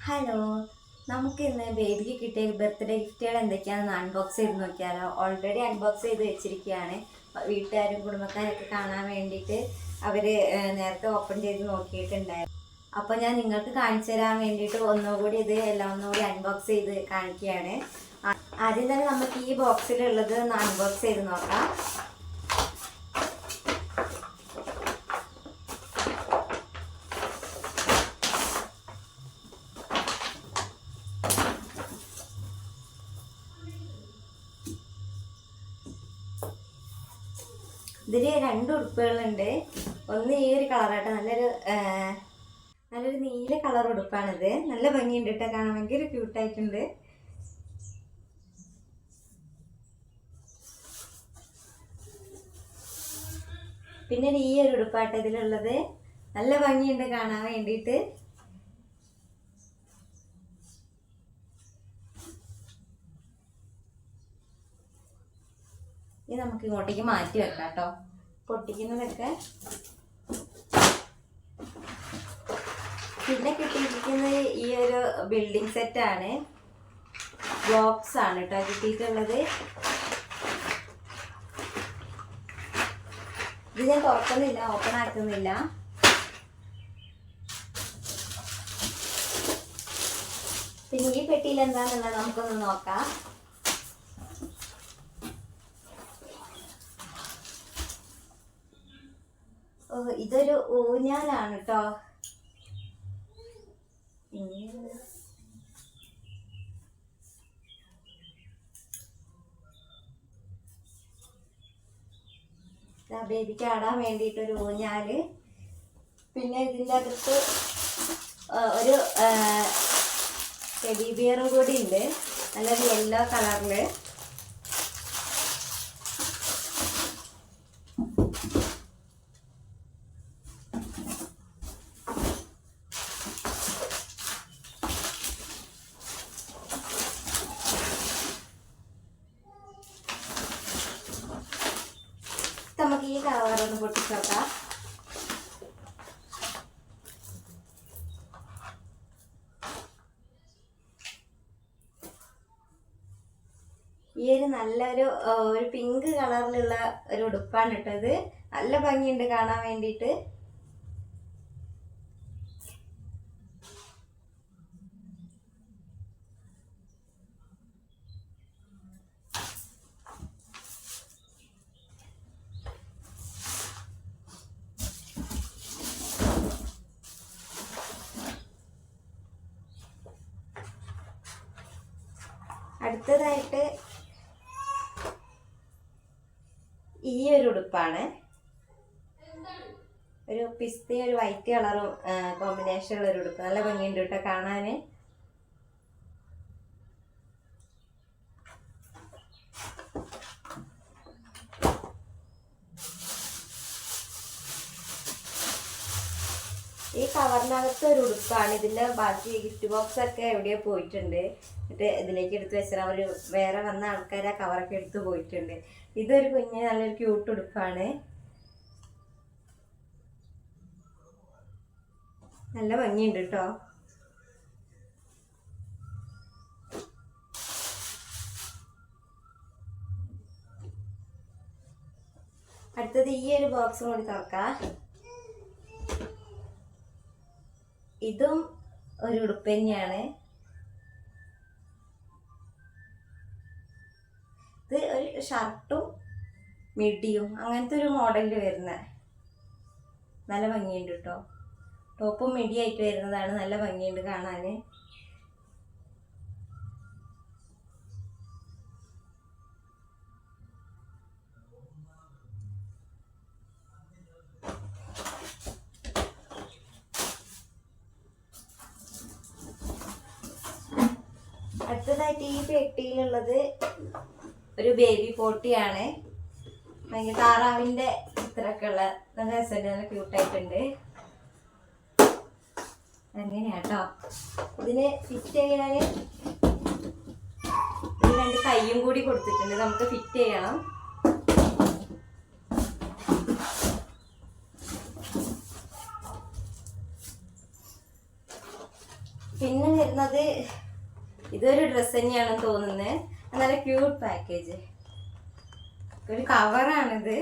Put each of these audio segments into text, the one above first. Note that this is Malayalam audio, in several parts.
ഹലോ, നമുക്ക് ഇന്ന് ബേബിക്ക് കിട്ടിയ ബർത്ത്ഡേ ഗിഫ്റ്റുകൾ എന്തൊക്കെയാണെന്ന് അൺബോക്സ് ചെയ്ത് നോക്കിയാലോ. ഓൾറെഡി അൺബോക്സ് ചെയ്ത് വെച്ചിരിക്കുകയാണ്. വീട്ടുകാരും കുടുംബക്കാരൊക്കെ കാണാൻ വേണ്ടിയിട്ട് അവർ നേരത്തെ ഓപ്പൺ ചെയ്ത് നോക്കിയിട്ടുണ്ടായിരുന്നു. അപ്പോൾ ഞാൻ നിങ്ങൾക്ക് കാണിച്ചു തരാൻ വേണ്ടിയിട്ട് ഒന്നുകൂടി ഇത് എല്ലാം ഒന്നുകൂടി അൺബോക്സ് ചെയ്ത് കാണിക്കുകയാണ്. ആദ്യം തന്നെ നമുക്ക് ഈ ബോക്സിലുള്ളത് ഒന്ന് അൺബോക്സ് ചെയ്ത് നോക്കാം. ഇതിൽ രണ്ട് ഉടുപ്പുകളുണ്ട്. ഒന്ന് ഈ ഒരു കളറായിട്ട് നല്ലൊരു നീല കളർ ഉടുപ്പാണിത്. നല്ല ഭംഗിയുണ്ട് കേട്ടോ, കാണാൻ ഭയങ്കര ക്യൂട്ടായിട്ടുണ്ട്. പിന്നെ ഈ ഒരു ഉടുപ്പാട്ട് ഇതിലുള്ളത്. നല്ല ഭംഗിയുണ്ട് കാണാൻ വേണ്ടിയിട്ട്. ഇത് നമുക്ക് ഇങ്ങോട്ടേക്ക് മാറ്റി വെക്കാം കേട്ടോ. പൊട്ടിക്കുന്നതൊക്കെ പിന്നെ കിട്ടിയിരിക്കുന്നത് ഈ ഒരു ബിൽഡിംഗ് സെറ്റാണ്. ബ്ലോക്സ് ആണ് കേട്ടോ കിട്ടിയിട്ടുള്ളത്. ഇത് ഞാൻ തുറക്കുന്നില്ല, ഓപ്പൺ ആക്കുന്നില്ല. പിന്നെ ഈ പെട്ടിയിൽ എന്താണെന്നുള്ളത് നമുക്കൊന്ന് നോക്കാം. ഇതൊരു ഊഞ്ഞാലാണ് കേട്ടോ. ബേബിക്ക് ആടാൻ വേണ്ടിയിട്ടൊരു ഊഞ്ഞാല്. പിന്നെ ഇതിൻ്റെ അകത്ത് ഒരു ടെഡി ബിയറും കൂടി ഉണ്ട്, നല്ലൊരു യെല്ലോ കളറില്. നമുക്ക് ഈ കവറൊന്ന് പൊട്ടിച്ച് നോക്കാം. ഈ ഒരു നല്ലൊരു പിങ്ക് കളറിലുള്ള ഒരു ഉടുപ്പാണ് ഇട്ടത്. നല്ല ഭംഗിയുണ്ട് കാണാൻ വേണ്ടിയിട്ട്. അടുത്തതായിട്ട് ഈ ഒരു ഉടുപ്പാണ്. ഒരു പിസ്തയും ഒരു വൈറ്റ് കളറും കോമ്പിനേഷനുള്ള ഒരു ഉടുപ്പ്. നല്ല ഭംഗിയുണ്ട് കേട്ടോ കാണാന്. ഈ കവറിനകത്ത് ഒരു ഉടുപ്പാണ്. ഇതിൻ്റെ ബാക്കി ഗിഫ്റ്റ് ബോക്സ് ഒക്കെ എവിടെയോ പോയിട്ടുണ്ട്. എന്നിട്ട് ഇതിലേക്ക് എടുത്ത് വെച്ചാൽ അവർ വേറെ വന്ന ആൾക്കാർ ആ കവറൊക്കെ എടുത്ത് പോയിട്ടുണ്ട്. ഇതൊരു കുഞ്ഞ് നല്ലൊരു ക്യൂട്ട് ഉടുപ്പാണ്. നല്ല ഭംഗിയുണ്ട് കേട്ടോ. അടുത്തത് ഈ ഒരു ബോക്സും കൂടി തുറക്കാം. ഇതും ഒരു ഉടുപ്പ് തന്നെയാണ്. ഇത് ഒരു ഷർട്ടും മിഡിയും അങ്ങനത്തെ ഒരു മോഡലിൽ വരുന്ന നല്ല ഭംഗിയുണ്ട് കേട്ടോ. ടോപ്പും മിഡി ആയിട്ട് വരുന്നതാണ്. നല്ല ഭംഗിയുണ്ട് കാണാൻ. അടുത്തതായിട്ട് ഈ പെട്ടിയിലുള്ളത് ഒരു ബേബി പോട്ടിയാണ്. ഭയങ്കര താറാവിൻ്റെ ചിത്രമൊക്കെ ഉള്ള നല്ല രസമുണ്ട്, നല്ല ക്യൂട്ടായിട്ടുണ്ട്. അങ്ങനെയാട്ടോ. ഇതിന് ഫിറ്റ് ചെയ്യാൻ രണ്ട് കൈയും കൂടി കൊടുത്തിട്ടുണ്ട്. നമുക്ക് ഫിറ്റ് ചെയ്യണം. പിന്നെ വരുന്നത് ഇതൊരു ഡ്രസ്സ് തന്നെയാണെന്ന് തോന്നുന്നത്. നല്ല ക്യൂട്ട് പാക്കേജ്, ഒരു കവറാണിത്.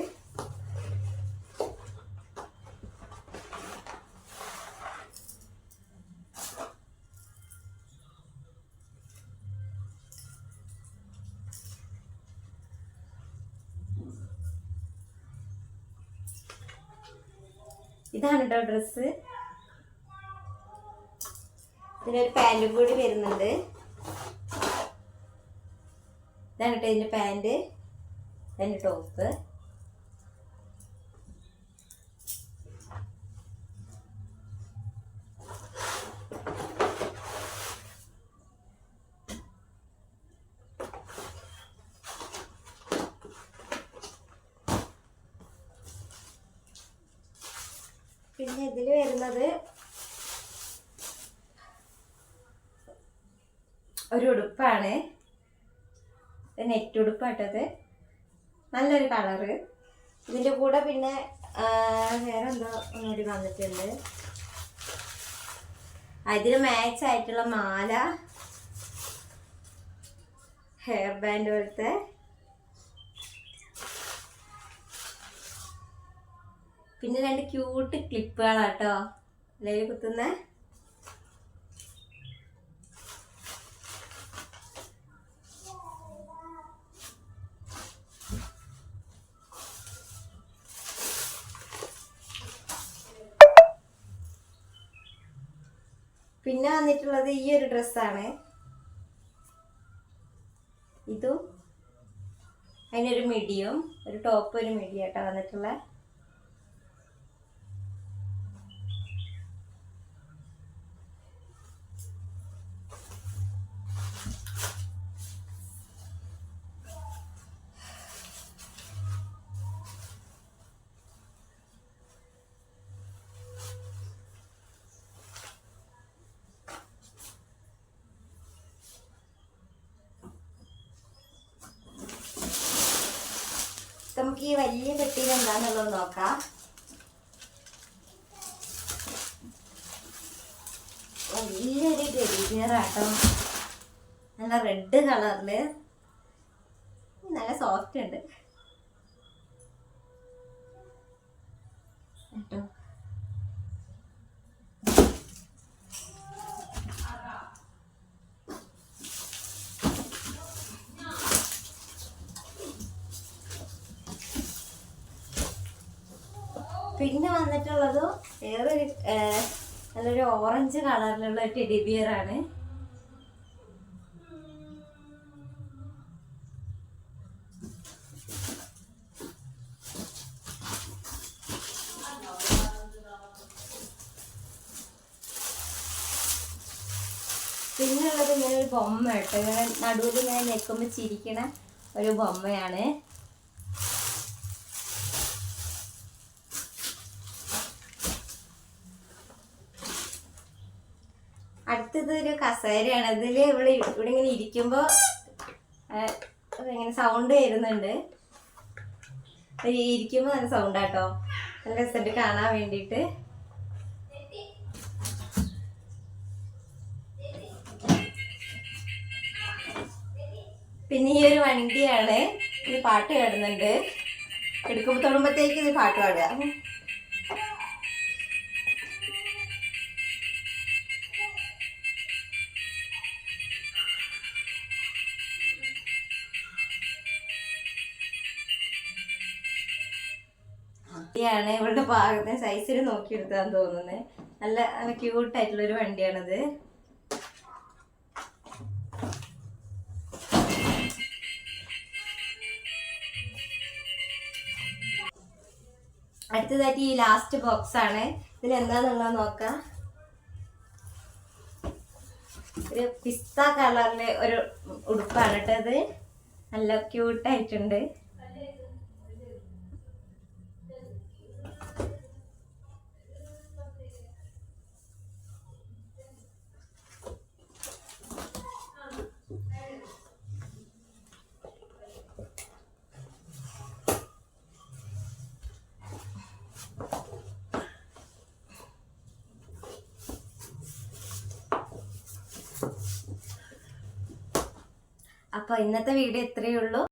ഇതാണ് കേട്ടോ ഡ്രസ്സ്. ഇതിനൊരു പാൻറ്റും കൂടി വരുന്നുണ്ട്. ഇതാണ് കേട്ടോ ഇതിൻ്റെ പാൻറ്, അതിൻ്റെ ടോപ്പ്. പിന്നെ ഇതിൽ വരുന്നത് ഒരു ഉടുപ്പാണ്, നെറ്റ് ഉടുപ്പാട്ടത്, നല്ലൊരു കളറ്. ഇതിൻ്റെ കൂടെ പിന്നെ വേറെ എന്തോ ഒന്നുകൂടി വന്നിട്ടുണ്ട്. അതിന് മാച്ച് ആയിട്ടുള്ള മാല, ഹെയർ ബാൻഡ് പോലത്തെ, പിന്നെ 2 ക്യൂട്ട് ക്ലിപ്പുകളാട്ടോ ലൈവ് കുത്തുന്ന. പിന്നെ വന്നിട്ടുള്ളത് ഈ ഒരു ഡ്രസ്സാണ്. ഇതും അതിനൊരു മിഡിയും, ഒരു ടോപ്പ് ഒരു മിഡിയും ആട്ടോ വന്നിട്ടുള്ള. നമുക്ക് ഈ വലിയ പെട്ടിയിൽ എന്താണെന്നുള്ളത് നോക്കാം. വലിയൊരു ടെഡിബിയറാട്ടോ, നല്ല റെഡ് കളറില്, നല്ല സോഫ്റ്റ് ഉണ്ട് കേട്ടോ. പിന്നെ വന്നിട്ടുള്ളത് വേറൊരു നല്ലൊരു ഓറഞ്ച് കളറിലുള്ള ടെഡി ബിയർ ആണ്. പിന്നുള്ളത് ഇങ്ങനെ ഒരു ബൊമ്മ കേട്ടോ, ഇങ്ങനെ നടുവിൽ ഇങ്ങനെ നിൽക്കുമ്പോൾ ചിരിക്കണ ഒരു ബൊമ്മയാണ്. അടുത്തത് ഒരു കസേരയാണ്. ഇതിൽ ഇവിടെ ഇങ്ങനെ ഇരിക്കുമ്പോൾ ഇങ്ങനെ സൗണ്ട് വരുന്നുണ്ട്. ഇരിക്കുമ്പോൾ നല്ല സൗണ്ടാട്ടോ, നല്ല രസമുണ്ട് കാണാൻ വേണ്ടിയിട്ട്. പിന്നെ ഈ ഒരു വണ്ടിയാണ്, ഇത് പാട്ട് പാടുന്നുണ്ട്. എടുക്കുമ്പോൾ തൊടുമ്പോഴത്തേക്ക് ഇത് പാട്ട് പാടുക. ാണ് ഇവളുടെ ഭാഗത്തിന് സൈസിൽ നോക്കിയെടുത്താന്ന് തോന്നുന്നത്. നല്ല നല്ല ക്യൂട്ടായിട്ടുള്ളൊരു വണ്ടിയാണിത്. അടുത്തതായിട്ട് ഈ ലാസ്റ്റ് ബോക്സ് ആണ്. ഇതിൽ എന്താന്നുള്ളത് നോക്കാം. ഒരു പിസ്ത കളറിലെ ഒരു ഉടുപ്പാണ് കേട്ടോ. ഇത് നല്ല ക്യൂട്ടായിട്ടുണ്ട്. അപ്പോൾ ഇന്നത്തെ വീഡിയോ ഇത്രയേ ഉള്ളൂ.